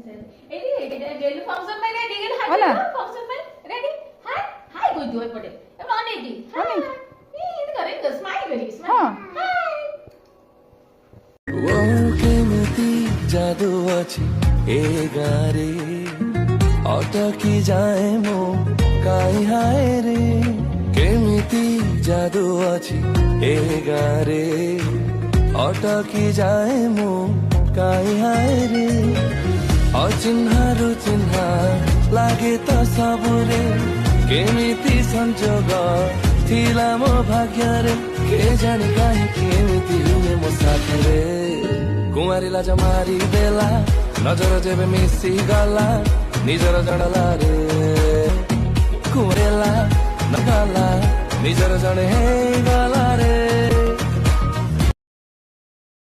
गेलु फंक्शन में रेडी गेलु होला। हाय फंक्शन में रेडी हाय हाय कोइ दियो एपटे एम अनेटी हाय ये करे स्माइल करी हाँ। स्माइल वो केमिति जादू अछि ए गारे अटकी जाए मो काई हाय रे केमिति जादू अछि ए गारे अटकी जाए मो काई हाय रे अचिन्हारु चिन्हा लागे त सबुरे केमिति संजोग थिला मो भाग्य रे के जानी काहे केमिति हुए मो साथी रे कुमारी लाज मारी देला नजर जेबे मिसी गला निजर जडला रे कुरेला नगला निजर जडे हे गला रे